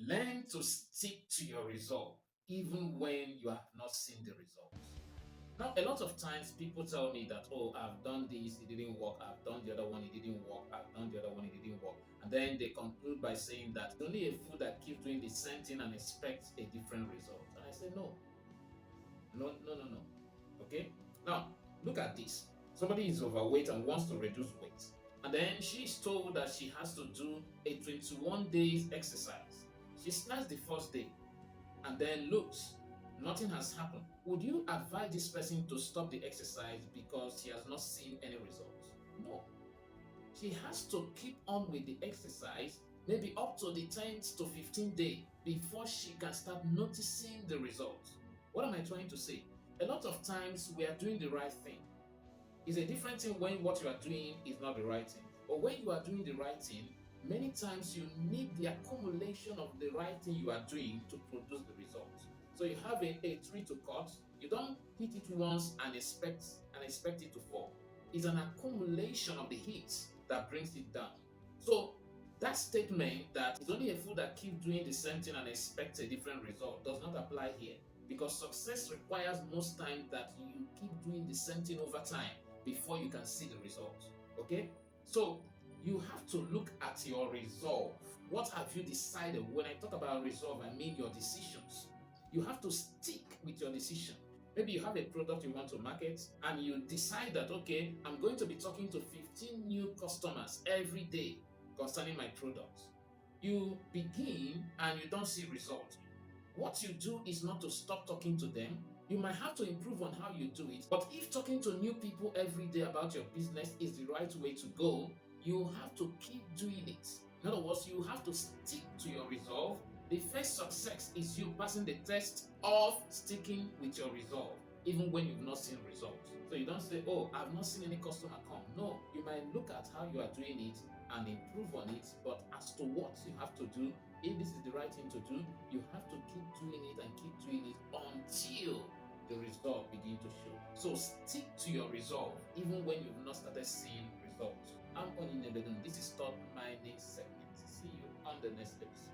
Learn to stick to your resolve even when you have not seen the results. Now, a lot of times people tell me that, oh, I've done this, it didn't work. I've done the other one, it didn't work. I've done the other one, it didn't work. And then they conclude by saying that it's only a fool that keeps doing the same thing and expects a different result. And I say, no, no, no, no, no. Okay? Now, look at this. Somebody is overweight and wants to reduce weight. And then she's told that she has to do a 21 days exercise. She starts the first day and then looks, nothing has happened. Would you advise this person to stop the exercise because she has not seen any results? No. She has to keep on with the exercise, maybe up to the 10th to 15th day before she can start noticing the results. What am I trying to say? A lot of times we are doing the right thing. It's a different thing when what you are doing is not the right thing. But when you are doing the right thing, many times you need the accumulation of the right thing you are doing to produce the results. So you have a tree to cut, you don't hit it once and expect it to fall. It's an accumulation of the hits that brings it down. So that statement that it's only a fool that keeps doing the same thing and expects a different result does not apply here, because success requires most times that you keep doing the same thing over time before you can see the results. Okay? So you have to look at your resolve. What have you decided? When I talk about resolve, I mean your decisions. You have to stick with your decision. Maybe you have a product you want to market and you decide that, okay, I'm going to be talking to 15 new customers every day concerning my products. You begin and you don't see results. What you do is not to stop talking to them. You might have to improve on how you do it. But if talking to new people every day about your business is the right way to go, you have to keep doing it. In other words, you have to stick to your resolve. The first success is you passing the test of sticking with your resolve, even when you've not seen results. So you don't say, oh, I've not seen any customer come. No, you might look at how you are doing it and improve on it, but as to what you have to do, if this is the right thing to do, you have to keep doing it and keep doing it until the result begin to show. So stick to your resolve, even when you've not started seeing results. I'm Onyi Nnebedum. This is Thought Mining segment. See you on the next episode.